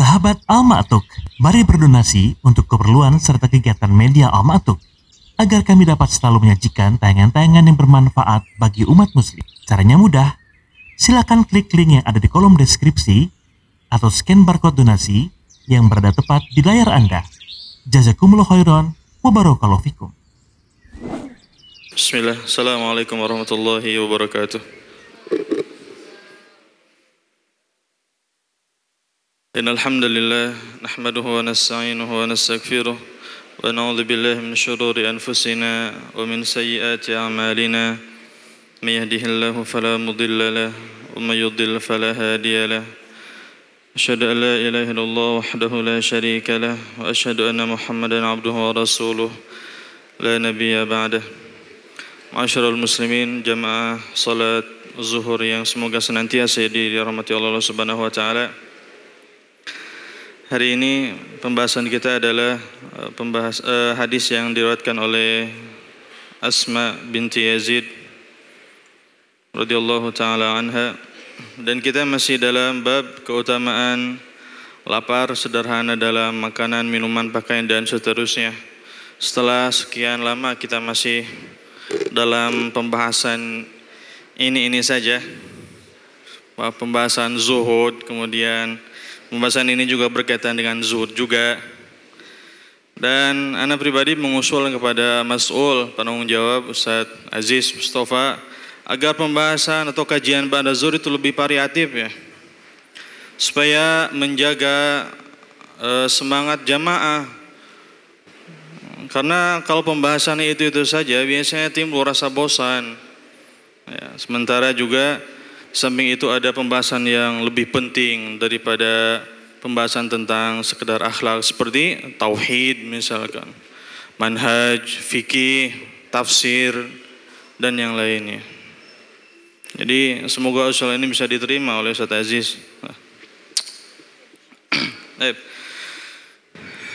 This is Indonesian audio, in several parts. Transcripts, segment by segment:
Sahabat Al-Ma'tuk, mari berdonasi untuk keperluan serta kegiatan media Al-Ma'tuk agar kami dapat selalu menyajikan tayangan-tayangan yang bermanfaat bagi umat muslim. Caranya mudah, silakan klik link yang ada di kolom deskripsi atau scan barcode donasi yang berada tepat di layar Anda. Jazakumullah khairan wa barakallahu fikum. Bismillah, Assalamualaikum warahmatullahi wabarakatuh. Innal hamdalillah nahmaduhu wa nasta'inuhu wa nastaghfiruh wa na'udzu billahi min shururi anfusina wa min sayyiati a'malina. May yahdihillahu fala mudilla lahu wa may yudlil fala hadiya lahu. Asyhadu an la ilaha illallah wahdahu la syarika lahu wa asyhadu anna Muhammadan 'abduhu wa rasuluh la nabiyya ba'dah. Ma'asyiral muslimin, jamaah salat zuhur yang semoga senantiasa dirahmati Allah Subhanahu wa taala. Hari ini pembahasan kita adalah hadis yang diriwayatkan oleh Asma binti Yazid radhiyallahu taala anha, dan kita masih dalam bab keutamaan lapar sederhana dalam makanan, minuman, pakaian dan seterusnya. Setelah sekian lama kita masih dalam pembahasan ini saja, pembahasan zuhud, kemudian pembahasan ini juga berkaitan dengan zuhud juga. Dan ana pribadi mengusul kepada mas'ul penanggung jawab Ustaz Aziz Mustafa agar pembahasan atau kajian ba'da zuhur itu lebih variatif ya, supaya menjaga semangat jamaah. Karena kalau pembahasan itu saja biasanya timbul rasa bosan ya. Sementara juga samping itu ada pembahasan yang lebih penting daripada pembahasan tentang sekedar akhlak, seperti tauhid misalkan, manhaj, fikih, tafsir dan yang lainnya. Jadi semoga usul ini bisa diterima oleh Ustaz Aziz.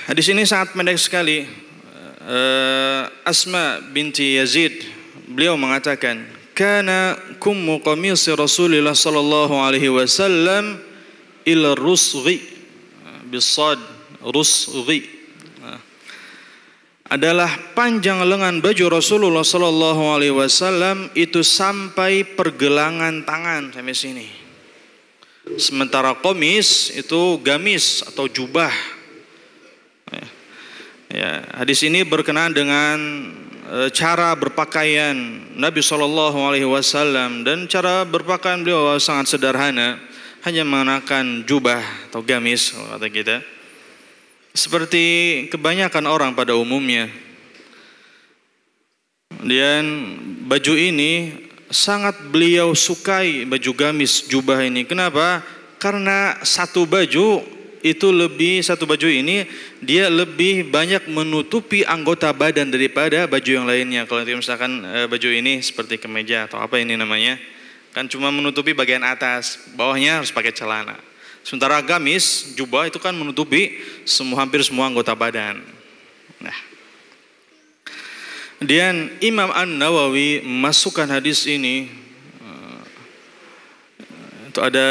Hadis ini sangat pendek sekali. Asma binti Yazid, beliau mengatakan, kana kummu qamisi Rasulillah sallallahu alaihi wasallam ila rusghi bisad, rusghi adalah panjang lengan baju Rasulullah sallallahu alaihi wasallam itu sampai pergelangan tangan sampai sini. Sementara qamis itu gamis atau jubah. Ya, hadis ini berkenaan dengan cara berpakaian Nabi SAW, dan cara berpakaian beliau sangat sederhana, hanya mengenakan jubah atau gamis kalau kata kita, seperti kebanyakan orang pada umumnya. Dan baju ini sangat beliau sukai, baju gamis jubah ini. Kenapa? Karena satu baju ini dia lebih banyak menutupi anggota badan daripada baju yang lainnya. Kalau misalkan baju ini seperti kemeja atau apa ini namanya, kan cuma menutupi bagian atas, bawahnya harus pakai celana. Sementara gamis, jubah itu kan menutupi hampir semua anggota badan. Nah, kemudian Imam An-Nawawi memasukkan hadis ini, itu ada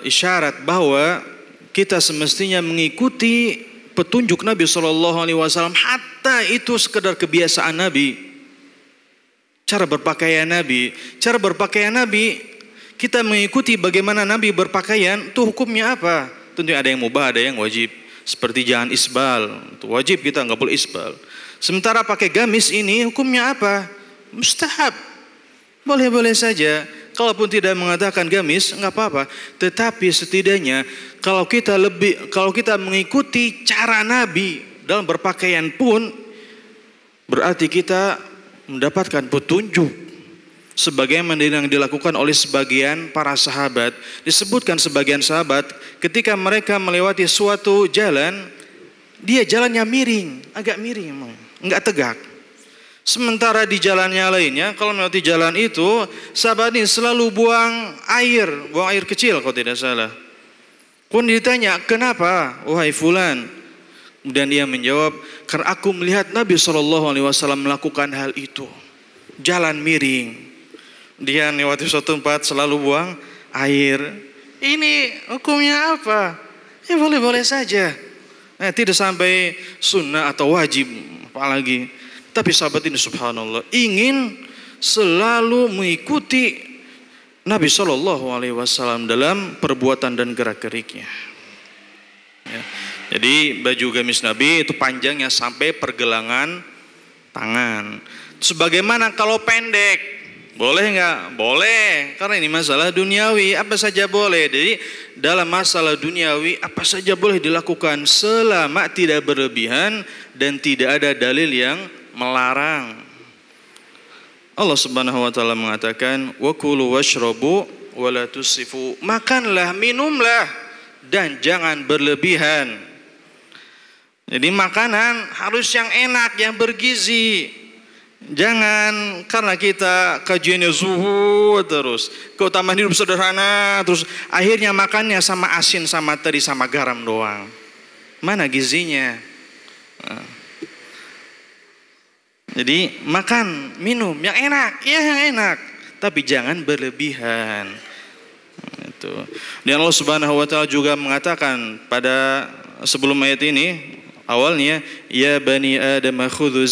isyarat bahwa kita semestinya mengikuti petunjuk Nabi SAW, hatta itu sekedar kebiasaan Nabi, cara berpakaian Nabi. Cara berpakaian Nabi, kita mengikuti bagaimana Nabi berpakaian, itu hukumnya apa? Tentunya ada yang mubah, ada yang wajib. Seperti jangan isbal, itu wajib, kita nggak boleh isbal. Sementara pakai gamis ini hukumnya apa? Mustahab, boleh-boleh saja. Kalaupun tidak mengatakan gamis, nggak apa-apa. Tetapi setidaknya kalau kita mengikuti cara Nabi dalam berpakaian pun, berarti kita mendapatkan petunjuk sebagaimana yang dilakukan oleh sebagian para sahabat. Disebutkan sebagian sahabat ketika mereka melewati suatu jalan, dia jalannya miring, agak miring emang, nggak tegak. Sementara di jalannya lainnya, kalau melewati jalan itu, sahabat ini selalu buang air kecil kalau tidak salah. Pun ditanya, kenapa wahai fulan? Dan dia menjawab, karena aku melihat Nabi SAW melakukan hal itu. Jalan miring, dia melewati suatu tempat selalu buang air. Ini hukumnya apa? Ya boleh-boleh saja. Tidak sampai sunnah atau wajib apalagi. Tapi sahabat ini subhanallah ingin selalu mengikuti Nabi Shallallahu Alaihi Wasallam dalam perbuatan dan gerak-geriknya. Ya. Jadi baju gamis Nabi itu panjangnya sampai pergelangan tangan. Sebagaimana kalau pendek, boleh nggak? Boleh, karena ini masalah duniawi, apa saja boleh. Jadi dalam masalah duniawi apa saja boleh dilakukan selama tidak berlebihan dan tidak ada dalil yang melarang. Allah Subhanahu wa taala mengatakan, "Wa kulu washrabu wa la tusifu." Makanlah, minumlah dan jangan berlebihan. Jadi makanan harus yang enak, yang bergizi. Jangan karena kita kajiannya zuhud terus, keutamaan hidup sederhana, terus akhirnya makannya sama asin, sama teri, sama garam doang. Mana gizinya? Jadi makan, minum yang enak, ya yang enak, tapi jangan berlebihan. Itu. Dan Allah Subhanahu wa taala juga mengatakan pada sebelum ayat ini awalnya, ya bani Adam khudhu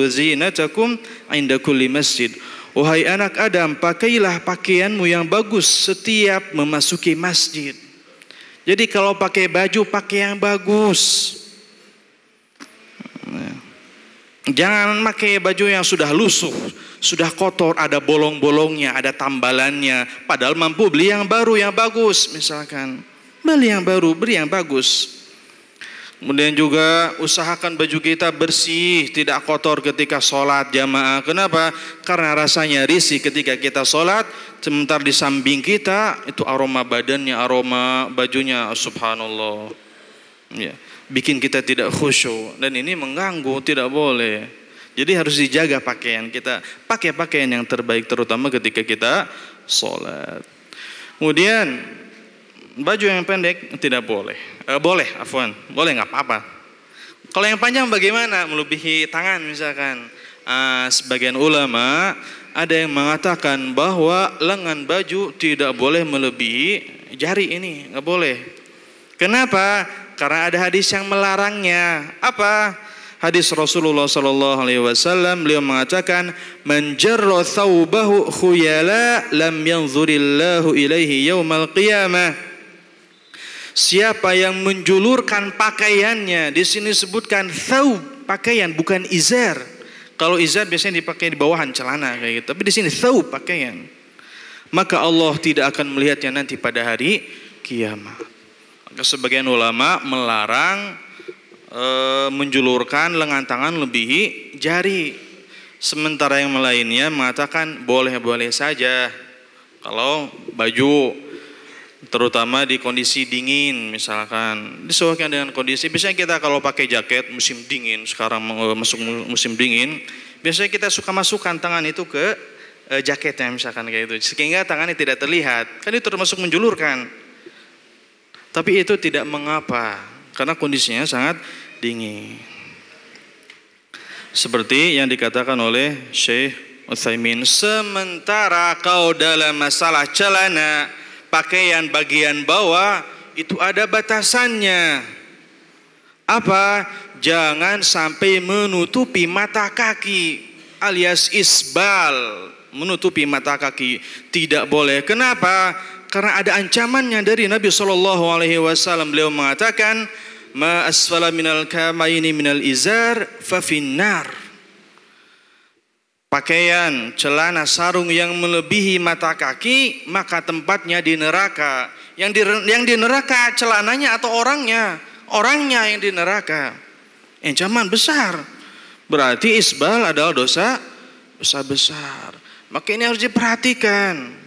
zinatakum inda kulli masjid. Wahai anak Adam, pakailah pakaianmu yang bagus setiap memasuki masjid. Jadi kalau pakai baju, pakai yang bagus. Jangan pakai baju yang sudah lusuh, sudah kotor, ada bolong-bolongnya, ada tambalannya. Padahal mampu beli yang baru, yang bagus. Misalkan beli yang baru, beli yang bagus. Kemudian juga usahakan baju kita bersih, tidak kotor ketika sholat jamaah. Kenapa? Karena rasanya risih ketika kita sholat, sementara di samping kita itu aroma badannya, aroma bajunya, subhanallah. Ya, bikin kita tidak khusyuk dan ini mengganggu, tidak boleh. Jadi harus dijaga pakaian kita, pakai pakaian yang terbaik terutama ketika kita sholat. Kemudian baju yang pendek tidak boleh. Boleh nggak apa-apa. Kalau yang panjang bagaimana? Melebihi tangan misalkan. Sebagian ulama ada yang mengatakan bahwa lengan baju tidak boleh melebihi jari ini, nggak boleh. Kenapa? Karena ada hadis yang melarangnya. Apa? Hadis Rasulullah Sallallahu Alaihi Wasallam, beliau mengatakan, "Man jarra thawbahu khuyala lam yanzurillahu ilaihi yaumal qiyamah." Siapa yang menjulurkan pakaiannya, di sini sebutkan thawb, pakaian, bukan izar. Kalau izar biasanya dipakai di bawahan celana kayak gitu, tapi di sini thawb, pakaian. Maka Allah tidak akan melihatnya nanti pada hari kiamat. Maka sebagian ulama melarang menjulurkan lengan tangan lebihi jari. Sementara yang lainnya mengatakan boleh-boleh saja. Kalau baju terutama di kondisi dingin misalkan disesuaikan dengan kondisi. Biasanya kita kalau pakai jaket musim dingin, sekarang masuk musim dingin, biasanya kita suka masukkan tangan itu ke jaketnya misalkan kayak itu, sehingga tangannya tidak terlihat, kan itu termasuk menjulurkan. Tapi itu tidak mengapa karena kondisinya sangat dingin. Seperti yang dikatakan oleh Syekh Utsaimin, sementara kau dalam masalah celana, pakaian bagian bawah itu ada batasannya. Apa? Jangan sampai menutupi mata kaki alias isbal, menutupi mata kaki tidak boleh. Kenapa? Karena ada ancamannya dari Nabi Shallallahu Alaihi Wasallam. Beliau mengatakan, ma asfala minal kamaini minal izar fa finnar. Pakaian, celana, sarung yang melebihi mata kaki, maka tempatnya di neraka. Yang di neraka celananya atau orangnya? Orangnya yang di neraka. Ancaman besar. Berarti isbal adalah dosa besar. Maka ini harus diperhatikan.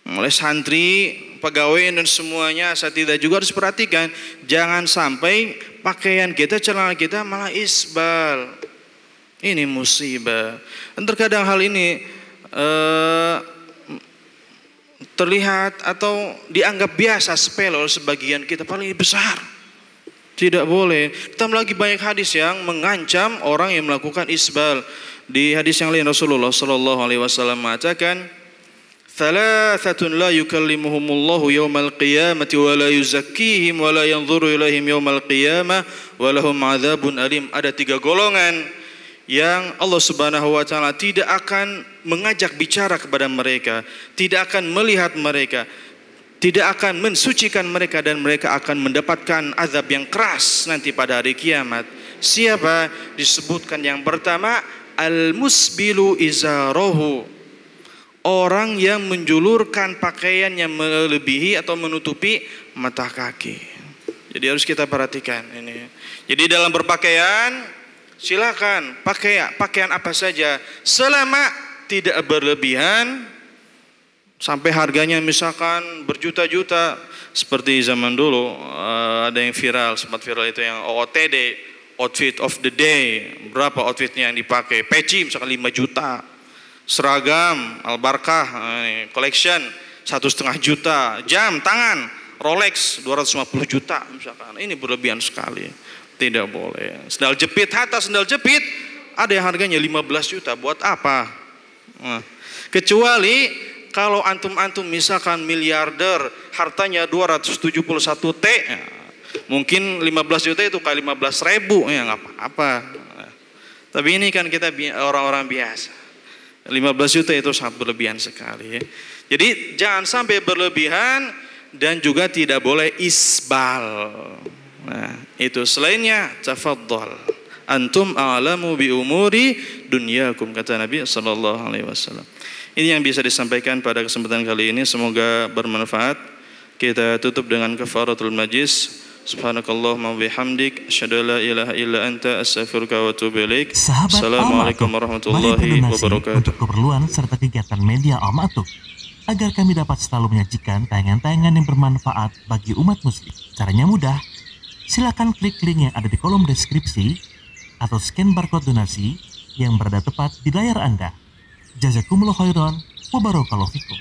Mulai santri, pegawai dan semuanya, asatidzah juga harus perhatikan. Jangan sampai pakaian kita, celana kita malah isbal. Ini musibah. Dan terkadang hal ini terlihat atau dianggap biasa, sepele oleh sebagian kita, paling besar. Tidak boleh. Ditambah lagi banyak hadis yang mengancam orang yang melakukan isbal. Di hadis yang lain Rasulullah Sallallahu Alaihi Wasallam mengatakan, Thalathatun la yukallimuhumullahu yawmal qiyamati wa la yuzakkihim wa la yanzuru ilaihim yawmal qiyamah wa lahum adzabun alim. Ada 3 golongan yang Allah Subhanahu wa taala tidak akan mengajak bicara kepada mereka, tidak akan melihat mereka, tidak akan mensucikan mereka, dan mereka akan mendapatkan azab yang keras nanti pada hari kiamat. Siapa? Disebutkan yang pertama, al-musbilu izarahu, orang yang menjulurkan pakaian yang melebihi atau menutupi mata kaki. Jadi harus kita perhatikan ini. Jadi dalam berpakaian, silakan pakai pakaian apa saja selama tidak berlebihan sampai harganya misalkan berjuta-juta. Seperti zaman dulu ada yang viral, sempat viral itu yang OOTD, outfit of the day. Berapa outfitnya yang dipakai? Peci misalkan 5 juta. Seragam Al-Barkah collection 1,5 juta, jam tangan Rolex 250 juta misalkan. Ini berlebihan sekali, tidak boleh. Sendal jepit, hatta sendal jepit ada yang harganya 15 juta. Buat apa? Kecuali kalau antum-antum misalkan miliarder, hartanya 271 T, mungkin 15 juta itu kali 15 ribu, ya nggak apa-apa. Tapi ini kan kita orang-orang biasa. 15 juta itu sangat berlebihan sekali. Jadi jangan sampai berlebihan, dan juga tidak boleh isbal. Nah, itu selainnya tafadhal. Antum a'lamu bi umuri dunyakum, kata Nabi sallallahu alaihi wasallam. Ini yang bisa disampaikan pada kesempatan kali ini, semoga bermanfaat. Kita tutup dengan kafaratul majlis. Subhanakallahumma bihamdik asyhadu an la ilaha illa anta astaghfiruka wa atubu ilaik. Assalamualaikum warahmatullahi wabarakatuh. Untuk keperluan serta kegiatan media Al-Ma'atuk, agar kami dapat selalu menyajikan tayangan-tayangan yang bermanfaat bagi umat muslim. Caranya mudah. Silakan klik link yang ada di kolom deskripsi atau scan barcode donasi yang berada tepat di layar Anda. Jazakumullah khairan wa barakallahu fikum.